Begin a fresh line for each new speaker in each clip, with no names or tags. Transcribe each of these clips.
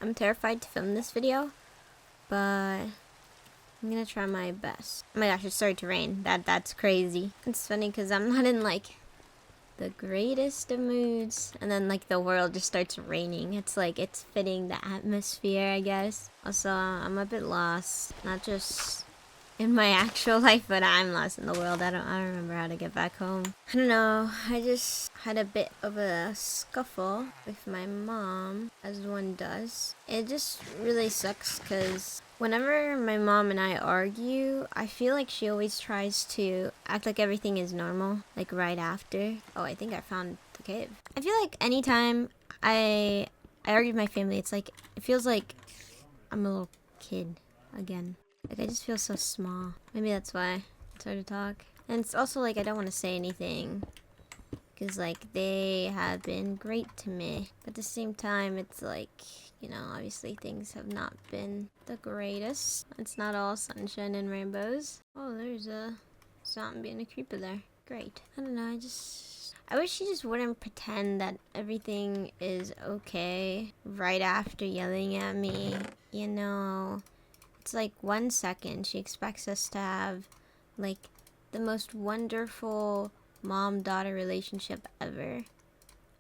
I'm terrified to film this video, but I'm gonna try my best. Oh my gosh, it started to rain. That's crazy. It's funny because I'm not in like the greatest of moods, and then like the world just starts raining. It's like it's fitting the atmosphere, I guess. Also, I'm a bit lost, not just in my actual life, but I'm lost in the world. I don't remember how to get back home. I don't know. I just had a bit of a scuffle with my mom, as one does. It just really sucks because whenever my mom and I argue, I feel like she always tries to act like everything is normal, like right after. Oh, I think I found the cave. I feel like anytime I argue with my family, it's like it feels like I'm a little kid again. Like, I just feel so small. Maybe that's why it's hard to talk. And it's also like I don't want to say anything. Because, like, they have been great to me. But at the same time, it's like, you know, obviously things have not been the greatest. It's not all sunshine and rainbows. Oh, there's a zombie and a creeper there. Great. I don't know, I wish she just wouldn't pretend that everything is okay right after yelling at me. You know, it's like 1 second she expects us to have like the most wonderful mom-daughter relationship ever.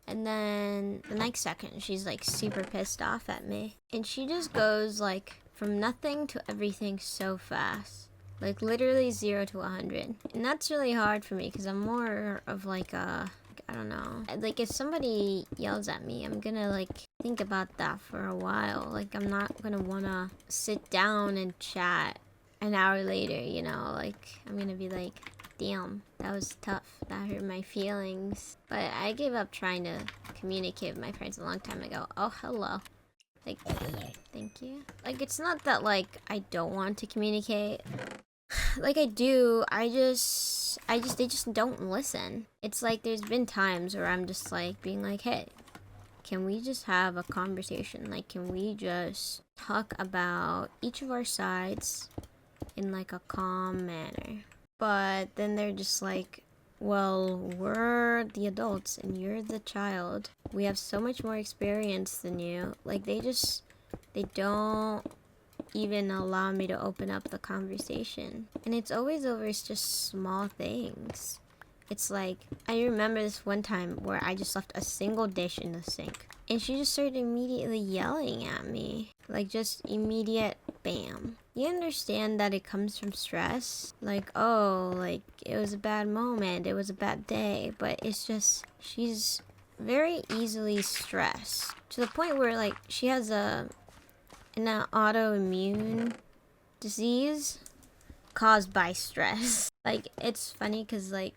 And then the next second she's like super pissed off at me. And she just goes like from nothing to everything so fast. Like literally 0 to 100. And that's really hard for me because I'm more of like a, I don't know. Like if somebody yells at me, I'm gonna like think about that for a while. Like I'm not gonna wanna sit down and chat an hour later, you know? Like I'm gonna be like, damn, that was tough. That hurt my feelings. But I gave up trying to communicate with my parents a long time ago. Oh, hello. Like, thank you. Like it's not that like I don't want to communicate. Like I do, they just don't listen. It's like there's been times where I'm just like being like, hey, can we just have a conversation? Like, can we just talk about each of our sides in like a calm manner? But then they're just like, well, we're the adults and you're the child. We have so much more experience than you. Like they don't even allow me to open up the conversation. And it's always over just small things. It's like, I remember this one time where I just left a single dish in the sink. And she just started immediately yelling at me. Like, just immediate bam. You understand that it comes from stress? Like, oh, like, it was a bad moment. It was a bad day. But it's just, she's very easily stressed. To the point where, like, she has an autoimmune disease caused by stress. Like, it's funny because, like,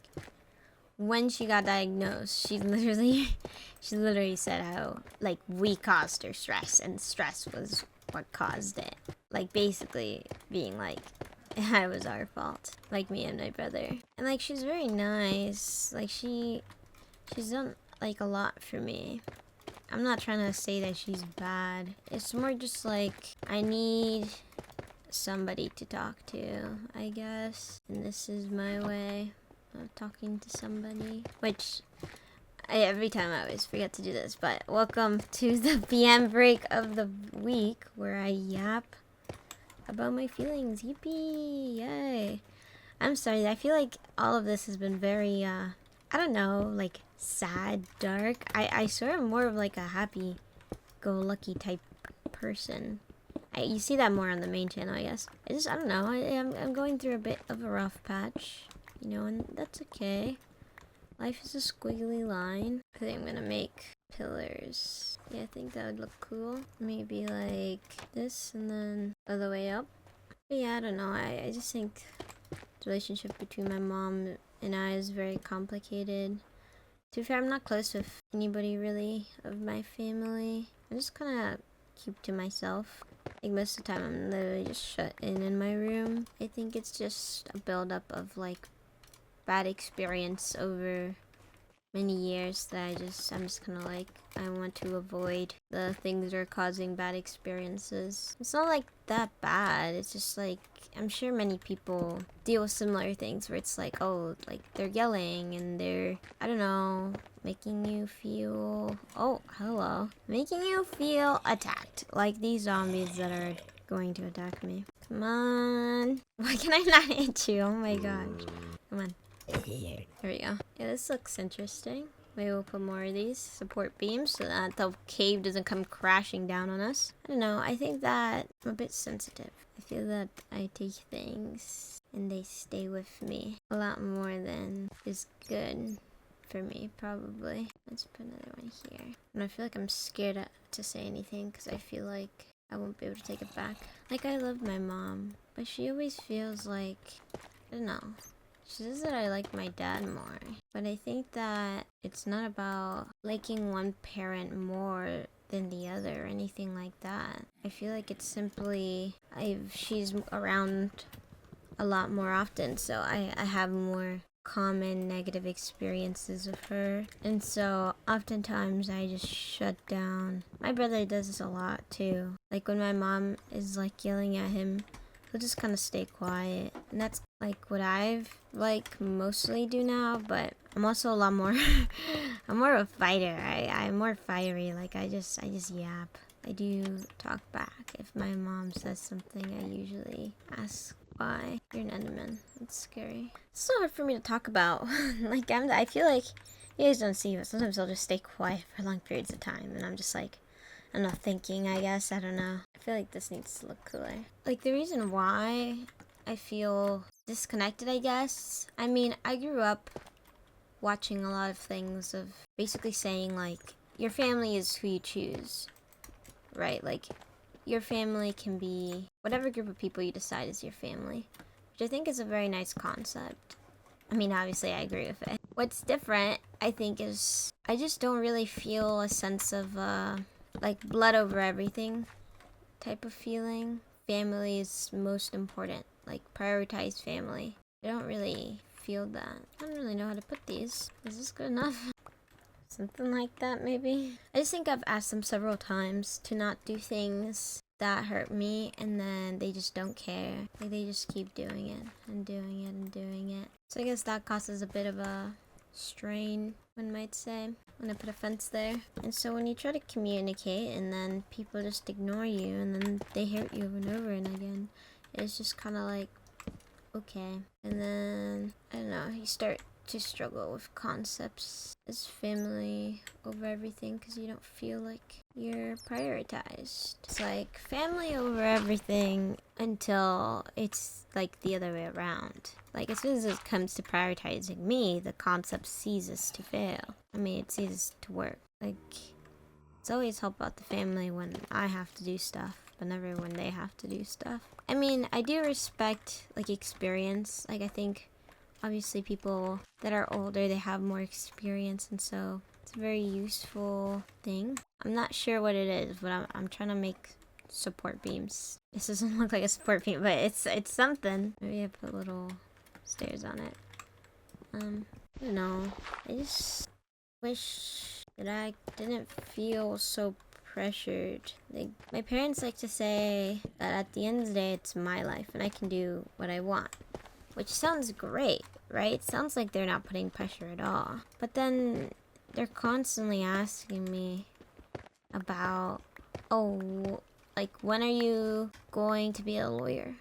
when she got diagnosed, she literally said how, like, we caused her stress and stress was what caused it. Like, basically being like, it was our fault. Like, me and my brother. And, like, she's very nice. Like, she's done, like, a lot for me. I'm not trying to say that she's bad. It's more just like, I need somebody to talk to, I guess. And this is my way of talking to somebody. Which, every time I always forget to do this. But welcome to the PM break of the week where I yap about my feelings. Yippee! Yay! I'm sorry, I feel like all of this has been very, I don't know, like, sad, dark. I sort of more of like a happy-go-lucky type person. You see that more on the main channel, I guess. I don't know, I'm going through a bit of a rough patch, you know, and that's okay. Life is a squiggly line. I think I'm gonna make pillars. Yeah, I think that would look cool. Maybe like this and then all the way up. But yeah, I don't know, I just think the relationship between my mom and I is very complicated. To be fair, I'm not close with anybody really of my family. I just kind of keep to myself. Like most of the time I'm literally just shut in my room. I think it's just a buildup of like bad experience over many years that I'm just kind of like, I want to avoid the things that are causing bad experiences. It's not like that bad. It's just like, I'm sure many people deal with similar things where it's like, oh, like they're yelling and they're, I don't know, making you feel, oh, hello, making you feel attacked. Like these zombies that are going to attack me. Come on. Why can I not hit you? Oh my gosh. Come on. There we go. Yeah, this looks interesting. Maybe we'll put more of these support beams so that the cave doesn't come crashing down on us. I don't know. I think that I'm a bit sensitive. I feel that I take things and they stay with me a lot more than is good for me, probably. Let's put another one here. And I feel like I'm scared to say anything because I feel like I won't be able to take it back. Like, I love my mom, but she always feels like, I don't know. She says that I like my dad more, but I think that it's not about liking one parent more than the other or anything like that. I feel like it's simply she's around a lot more often, so I have more common negative experiences with her, and so oftentimes I just shut down. My brother does this a lot too. Like when my mom is like yelling at him, he'll just kind of stay quiet, and that's like what I've like mostly do now. But I'm also a lot more I'm more of a fighter. I'm more fiery. Like I just yap. I do talk back. If my mom says something, I usually ask why. You're an Enderman. It's scary. It's so hard for me to talk about. Like I feel like you guys don't see, but sometimes I'll just stay quiet for long periods of time, and I'm just like, I'm not thinking, I guess. I don't know. I feel like this needs to look cooler. Like, the reason why I feel disconnected, I guess. I mean, I grew up watching a lot of things of basically saying, like, your family is who you choose, right? Like, your family can be whatever group of people you decide is your family, which I think is a very nice concept. I mean, obviously, I agree with it. What's different, I think, is I just don't really feel a sense of, like blood over everything type of feeling. Family is most important. Like prioritize family. I don't really feel that. I don't really know how to put these. Is this good enough? Something like that maybe. I just think I've asked them several times to not do things that hurt me, and then they just don't care. Like they just keep doing it and doing it and doing it. So I guess that causes a bit of a strain, one might say, when I put a fence there. And so when you try to communicate and then people just ignore you and then they hurt you over and over and again, it's just kind of like, okay. And then, I don't know, you start to struggle with concepts as family over everything because you don't feel like you're prioritized. It's like family over everything until it's like the other way around. Like as soon as it comes to prioritizing me, the concept ceases to fail. I mean, it ceases to work. Like it's always help out the family when I have to do stuff, but never when they have to do stuff. I mean, I do respect like experience. Like I think obviously people that are older, they have more experience, and so it's a very useful thing. I'm not sure what it is, but I'm trying to make support beams. This doesn't look like a support beam, but it's something. Maybe I put little stairs on it. I don't know. I just wish that I didn't feel so pressured. Like my parents like to say that at the end of the day, it's my life and I can do what I want. Which sounds great, right? It sounds like they're not putting pressure at all. But then they're constantly asking me about, oh, like, when are you going to be a lawyer?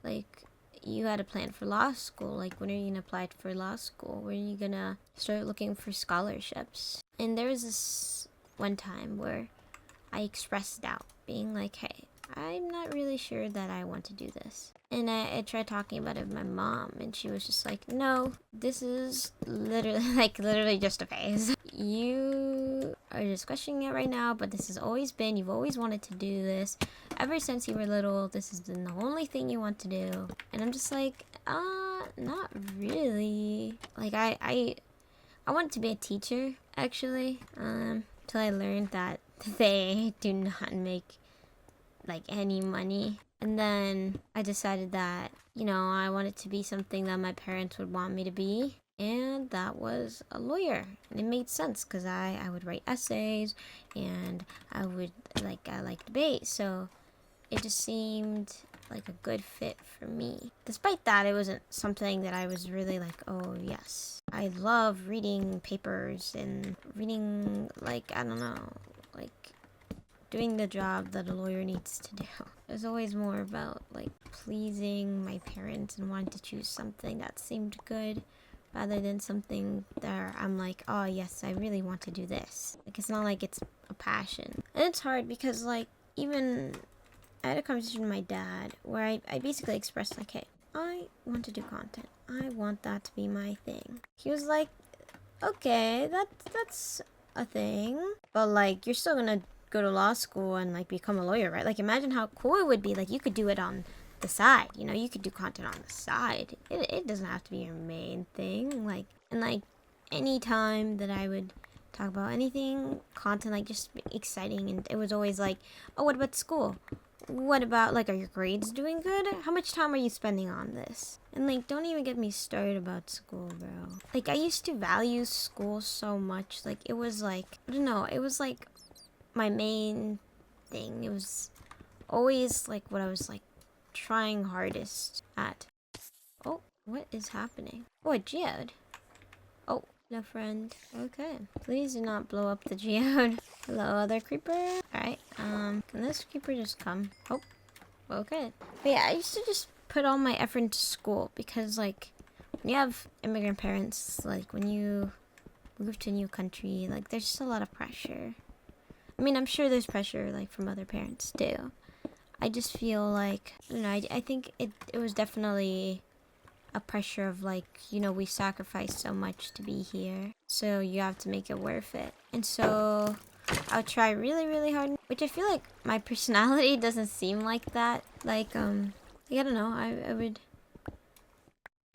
Like, you had a plan for law school. Like, when are you going to apply for law school? When are you going to start looking for scholarships? And there was this one time where I expressed doubt, being like, hey, I'm not really sure that I want to do this. And I tried talking about it with my mom, and she was just like, no, this is literally just a phase. You are just questioning it right now, but this has always been, you've always wanted to do this. Ever since you were little, this has been the only thing you want to do. And I'm just like, not really. Like, I wanted to be a teacher, actually, till I learned that they do not make like any money. And then I decided that, you know, I wanted to be something that my parents would want me to be. and that was a lawyer. And it made sense because I would write essays, and I like debate, so it just seemed like a good fit for me. Despite that, it wasn't something that I was really like, oh yes. I love reading papers and reading, like, I don't know, like doing the job that a lawyer needs to do. It was always more about like pleasing my parents and wanting to choose something that seemed good rather than something that I'm like, oh yes, I really want to do this. Like, it's not like it's a passion. And it's hard because like, even I had a conversation with my dad where I basically expressed like, hey, I want to do content. I want that to be my thing. He was like, okay, that's a thing, but like, you're still gonna go to law school and like become a lawyer, right? Like, imagine how cool it would be. Like, you could do it on the side, you know, you could do content on the side. It doesn't have to be your main thing. Like, and like any time that I would talk about anything content, like just exciting, and it was always like, oh, what about school? What about, like, are your grades doing good? How much time are you spending on this? And like, don't even get me started about school, bro. Like, I used to value school so much. Like, it was like, I don't know, it was like my main thing. It was always like what I was like trying hardest at. Oh, what is happening? Oh, a geode. Oh, no friend. Okay. Please do not blow up the geode. Hello, other creeper. Alright, can this creeper just come? Oh, okay. But yeah, I used to just put all my effort into school because, like, when you have immigrant parents, like, when you move to a new country, like, there's just a lot of pressure. I mean, I'm sure there's pressure, like, from other parents, too. I just feel like, I don't know, I think it was definitely a pressure of like, you know, we sacrificed so much to be here, so you have to make it worth it. And so I'll try really, really hard, which I feel like my personality doesn't seem like that. Like, I don't know, I would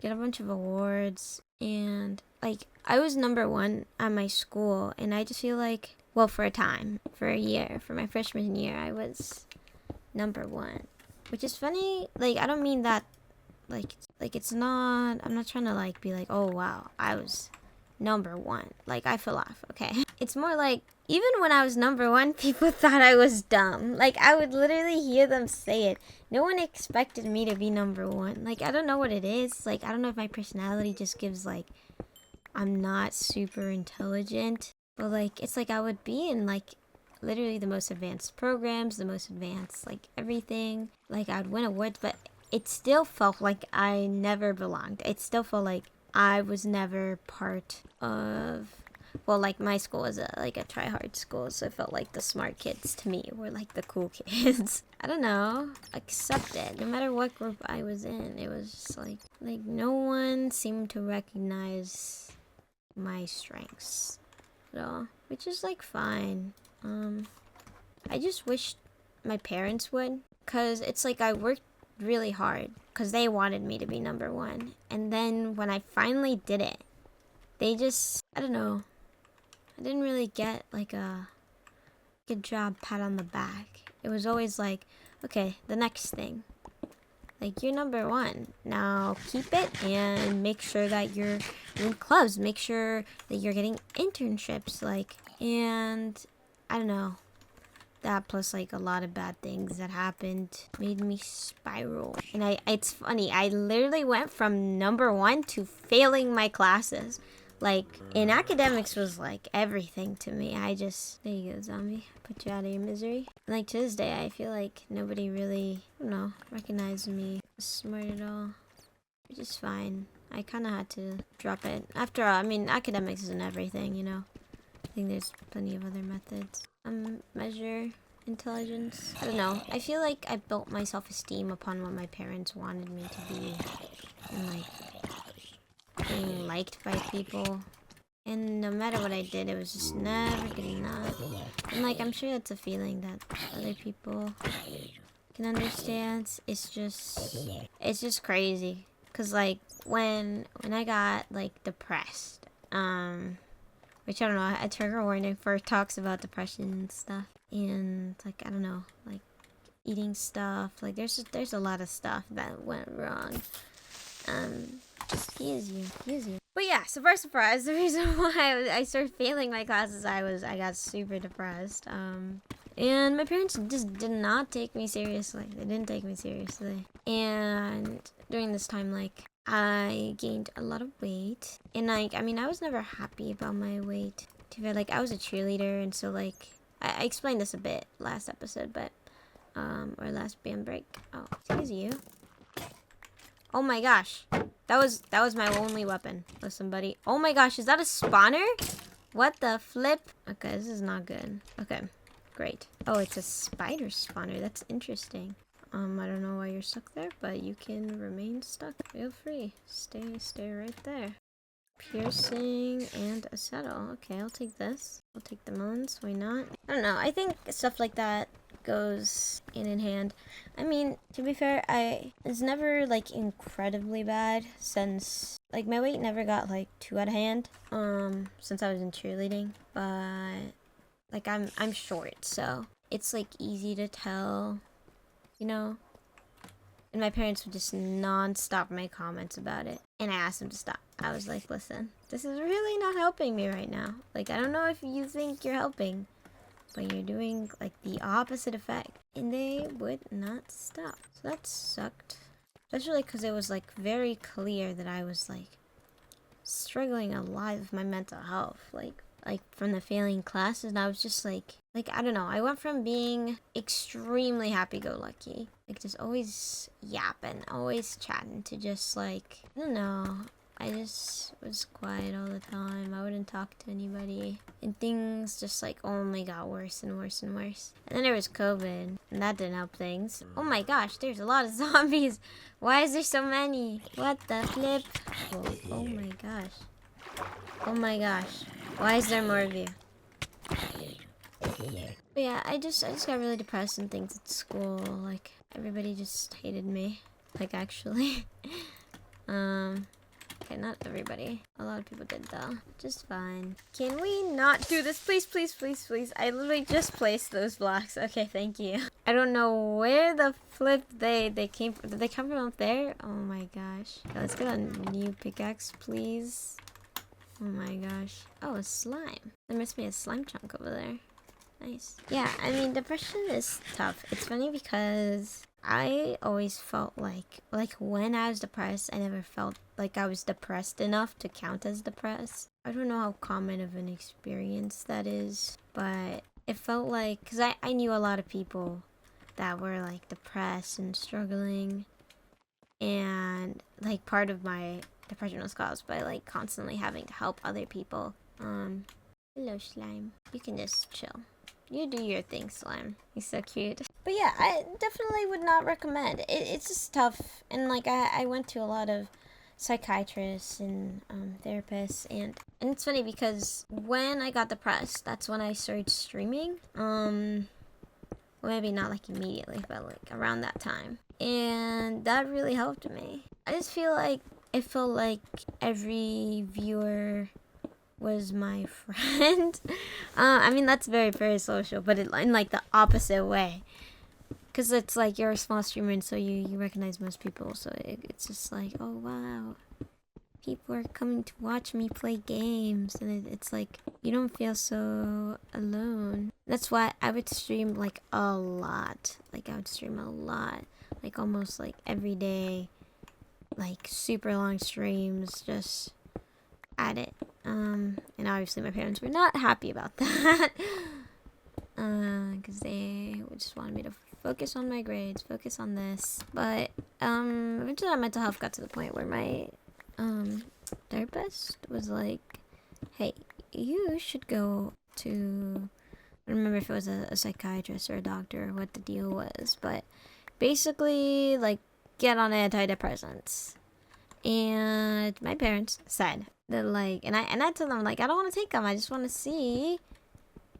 get a bunch of awards, and like, I was #1 at my school, and I just feel like, well, for a time, for a year, for my freshman year, I was #1, which is funny. Like, I don't mean that like it's not, I'm not trying to like be like, oh wow, I was #1. Like, I fell off, okay? It's more like, even when I was #1, people thought I was dumb. Like, I would literally hear them say it. No one expected me to be #1. Like, I don't know what it is. Like, I don't know if my personality just gives like, I'm not super intelligent, but like, it's like I would be in like literally the most advanced programs, the most advanced like everything. Like, I'd win awards, but it still felt like I never belonged. It still felt like I was never part of, well, like, my school was like a try-hard school, so it felt like the smart kids to me were like the cool kids. I don't know, accept it. No matter what group I was in, it was just like no one seemed to recognize my strengths at all, which is like fine. I just wish my parents would, cause it's like I worked really hard because they wanted me to be #1, and then when I finally did it, they just, I don't know, I didn't really get like a good job pat on the back. It was always like, okay, the next thing, like, you're #1 now, keep it and make sure that you're in clubs, make sure that you're getting internships, like, and I don't know, that plus like a lot of bad things that happened made me spiral. And it's funny, I literally went from #1 to failing my classes. Like, in academics was like everything to me. I just, there you go, zombie, put you out of your misery. And like, to this day, I feel like nobody really, I don't know, recognized me as smart at all, which is fine. I kind of had to drop it. After all, I mean, academics isn't everything, you know. I think there's plenty of other methods. Measure intelligence. I don't know. I feel like I built my self-esteem upon what my parents wanted me to be, and like being liked by people. And no matter what I did, it was just never good enough. And like, I'm sure that's a feeling that other people can understand. It's just crazy. Cause like, when I got like depressed, which I don't know, a trigger warning for talks about depression and stuff. And like, I don't know, like eating stuff. Like, there's a lot of stuff that went wrong. Just he is you. But yeah, surprise, the reason why I started failing my classes, I got super depressed. And my parents just did not take me seriously. They didn't take me seriously. And during this time, like, I gained a lot of weight. And like, I mean, I was never happy about my weight. To be like, I was a cheerleader, and so like, I explained this a bit last episode, but or last band break. Oh, excuse you. Oh my gosh. That was my only weapon. Listen, buddy. Oh my gosh, is that a spawner? What the flip? Okay, this is not good. Okay, great. Oh, it's a spider spawner. That's interesting. I don't know why you're stuck there, but you can remain stuck. Feel free. Stay right there. Piercing and a settle. Okay, I'll take this. I'll take the melons. Why not? I don't know. I think stuff like that goes in hand. I mean, to be fair, it's never like incredibly bad since like my weight never got like too out of hand since I was in cheerleading, but like I'm short, so it's like easy to tell, you know. And my parents would just non-stop make comments about it. And I asked them to stop. I was like, listen, this is really not helping me right now. Like, I don't know if you think you're helping, but you're doing, like, the opposite effect. And they would not stop. So that sucked. Especially because it was, like, very clear that I was, like, struggling a lot with my mental health. Like from the failing classes, and I was just like, I don't know. I went from being extremely happy-go-lucky, like, just always yapping, always chatting, to just, like, I don't know. I just was quiet all the time. I wouldn't talk to anybody. And things just, like, only got worse and worse and worse. And then there was COVID, and that didn't help things. Oh my gosh, there's a lot of zombies. Why is there so many? What the flip? Oh my gosh. Oh my gosh. Why is there more of you? But yeah, I just got really depressed and things at school. Like, everybody just hated me. Like, actually. Okay, not everybody. A lot of people did, though. Just fine. Can we not do this? Please, please, please, please. I literally just placed those blocks. Okay, thank you. I don't know where the flip they came from. Did they come from up there? Oh my gosh. Let's get a new pickaxe, please. Oh my gosh. Oh, a slime. There must be a slime chunk over there. Nice. Yeah, I mean, depression is tough. It's funny because I always felt like when I was depressed, I never felt like I was depressed enough to count as depressed. I don't know how common of an experience that is, but it felt like, because I knew a lot of people that were like depressed and struggling, and like part of my depression was caused by like constantly having to help other people. Hello, slime. You can just chill. You do your thing, slime. He's so cute. But yeah, I definitely would not recommend. It's just tough. And like I went to a lot of psychiatrists and therapists, and it's funny because when I got depressed, that's when I started streaming. Well, maybe not like immediately, but like around that time. And that really helped me. I just feel like it felt like every viewer was my friend. I mean, that's very, very social, but in like the opposite way. Because it's like you're a small streamer, and so you recognize most people. So it's just like, oh wow, people are coming to watch me play games. And it's like, you don't feel so alone. That's why I would stream like a lot. Like I would stream a lot. Like almost like every day. Like super long streams, just at it. And obviously my parents were not happy about that. Because they just wanted me to focus on my grades, focus on this. But eventually my mental health got to the point where my therapist was like, hey, you should go to, I don't remember if it was a psychiatrist or a doctor or what the deal was, but basically like get on antidepressants. And my parents said that like, and I told them like, I don't want to take them. I just want to see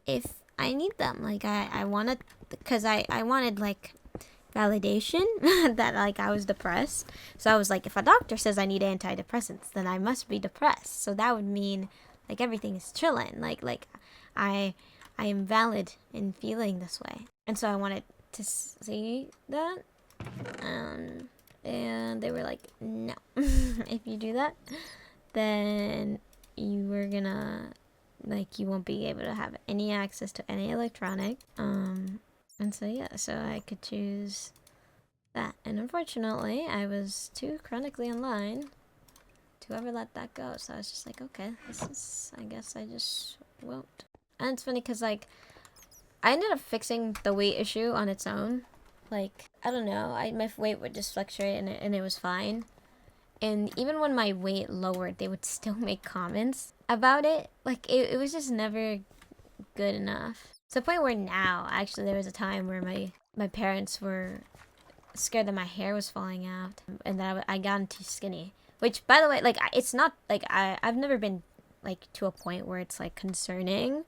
if I need them. Like I wanted, because I wanted like validation that like I was depressed. So I was like, if a doctor says I need antidepressants, then I must be depressed. So that would mean like everything is chilling. Like I am valid in feeling this way. And so I wanted to see that. And they were like, no. If you do that, then you were gonna, like, you won't be able to have any access to any electronic. And so yeah, so I could choose that. And unfortunately, I was too chronically in line to ever let that go. So I was just like, okay, this is, I guess I just won't. And it's funny because, like, I ended up fixing the weight issue on its own. Like, I don't know, my weight would just fluctuate and it was fine. And even when my weight lowered, they would still make comments about it. Like, it was just never good enough. To the point where now, actually, there was a time where my parents were scared that my hair was falling out and that I gotten too skinny. Which, by the way, like, it's not, like, I've never been, like, to a point where it's, like, concerning,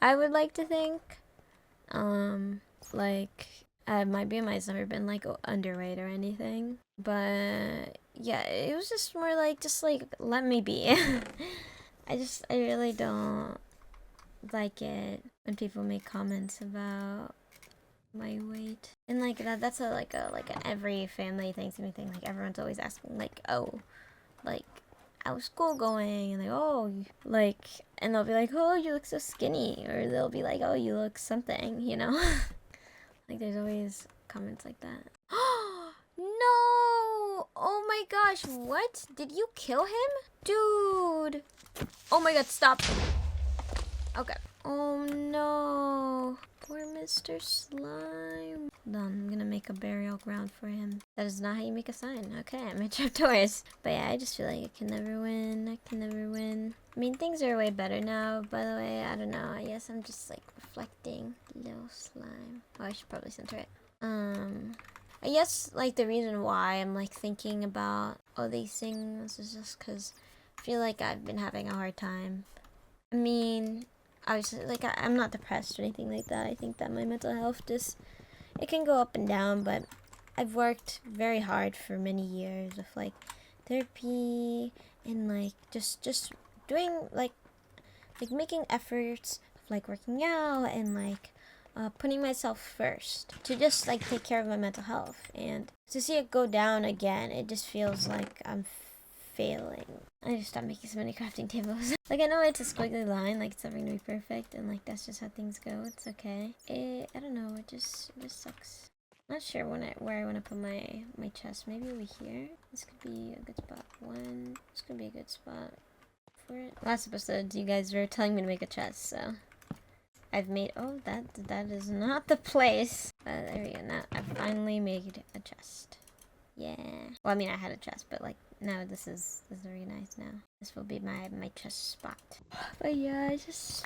I would like to think. Like, my BMI's never been, like, underweight or anything. But, yeah, it was just more like, let me be. I really don't like it when people make comments about my weight. And, like, that's like an every family Thanksgiving thing. Like, everyone's always asking, like, oh, like, how's school going? And, like, oh, like, and they'll be like, oh, you look so skinny. Or they'll be like, oh, you look something, you know? Like, there's always comments like that. No! Oh my gosh, what? Did you kill him? Dude! Oh my god, stop. Okay. Oh no. Poor Mr. Slime. Hold on, I'm gonna make a burial ground for him. That is not how you make a sign. Okay, I made trapdoors. But yeah, I just feel like I can never win. I can never win. I mean, things are way better now, by the way. I don't know. I guess I'm just, like, reflecting. Little slime. Oh, I should probably center it. I guess, like, the reason why I'm, like, thinking about all these things is just because I feel like I've been having a hard time. I mean, obviously, like, I'm not depressed or anything like that. I think that my mental health just, it can go up and down, but I've worked very hard for many years of, like, therapy and, like, just doing, like making efforts of, like, working out and, like, putting myself first to just, like, take care of my mental health. And to see it go down again, it just feels like I'm failing. I just stopped making so many crafting tables. Like, I know it's a squiggly line, like, it's never gonna be perfect, and, like, that's just how things go. It's okay. I don't know, it just sucks. Not sure where I want to put my chest. Maybe over here? This could be a good spot. This could be a good spot for it. Last episode, you guys were telling me to make a chest, so I've made, oh, that is not the place. There we go. Now I've finally made a chest. Yeah. Well, I mean, I had a chest, but, like, now this is very nice now. This will be my chest spot. But yeah, I just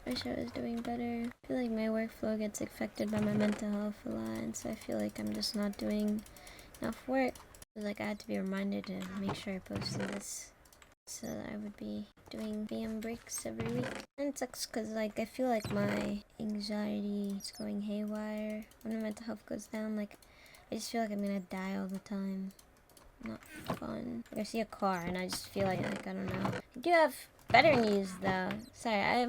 wish I was doing better. I feel like my workflow gets affected by my mental health a lot, and so I feel like I'm just not doing enough work. Like, I had to be reminded to make sure I posted this, so that I would be doing VM breaks every week. And it sucks because, like, I feel like my anxiety is going haywire when my mental health goes down. Like, I just feel like I'm gonna die all the time. Not fun. Like, I see a car and I just feel like I don't know. I do have better news though. Sorry, I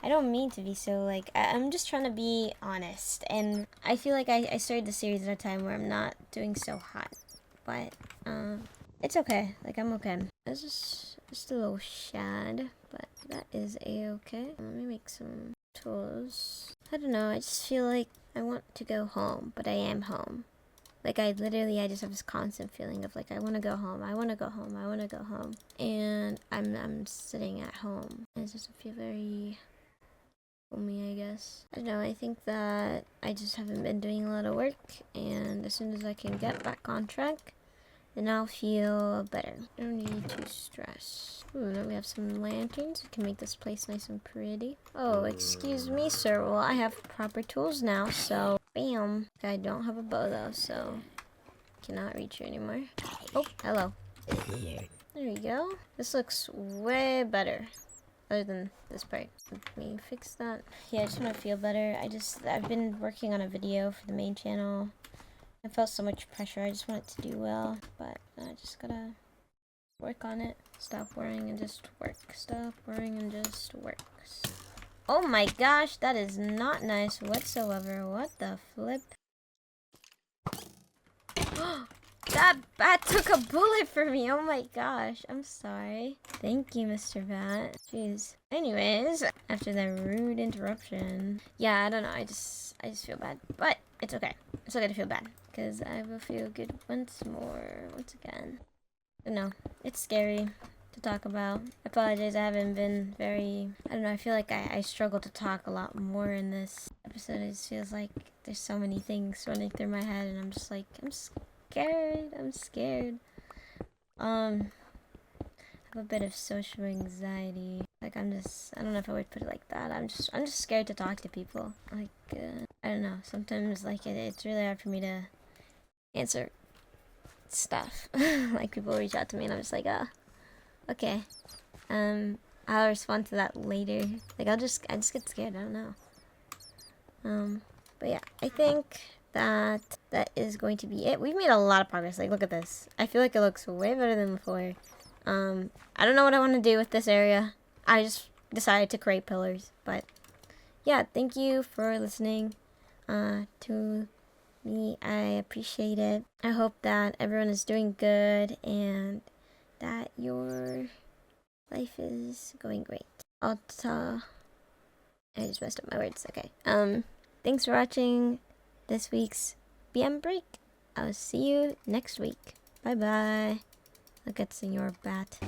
don't mean to be so, like, I'm just trying to be honest. And I feel like I started the series at a time where I'm not doing so hot. But, it's okay. Like, I'm okay. It's just a little shad, but that is a-okay. Let me make some tools. I don't know, I just feel like I want to go home, but I am home. Like, I just have this constant feeling of, like, I want to go home, I want to go home, I want to go home. And I'm sitting at home. And it doesn't feel very homey, I guess. I don't know, I think that I just haven't been doing a lot of work, and as soon as I can get back on track, then I'll feel better. I don't need to stress. Ooh, now we have some lanterns. We can make this place nice and pretty. Oh, excuse me, sir. Well, I have proper tools now, so bam. I don't have a bow, though, so cannot reach you anymore. Oh, hello. There we go. This looks way better. Other than this part. Let me fix that. Yeah, I just want to feel better. I've been working on a video for the main channel. I felt so much pressure. I just want it to do well, but I just gotta work on it. Stop worrying and just work. Stop worrying and just work. Oh my gosh, that is not nice whatsoever. What the flip? That bat took a bullet for me. Oh my gosh. I'm sorry. Thank you, Mr. Bat. Jeez. Anyways, after that rude interruption. Yeah, I don't know. I just feel bad. But it's okay. It's okay to feel bad. Because I will feel good once again. But no, it's scary to talk about. I apologize. I haven't been very... I don't know. I feel like I struggle to talk a lot more in this episode. It just feels like there's so many things running through my head. And I'm just like, I'm scared. I have a bit of social anxiety. Like I don't know if I would put it like that. I'm just scared to talk to people. Like, I don't know. Sometimes like it's really hard for me to answer stuff. Like people reach out to me and I'm just like, okay. I'll respond to that later. Like I just get scared. I don't know. But yeah, I think that is going to be it. We've made a lot of progress. Like, look at this. I feel like it looks way better than before. I don't know what I want to do with this area. I just decided to create pillars. But yeah, thank you for listening to me. I appreciate it. I hope that everyone is doing good and that your life is going great. I just messed up my words. Okay. Thanks for watching this week's BM break. I'll see you next week. Bye bye. Look at Senor Bat.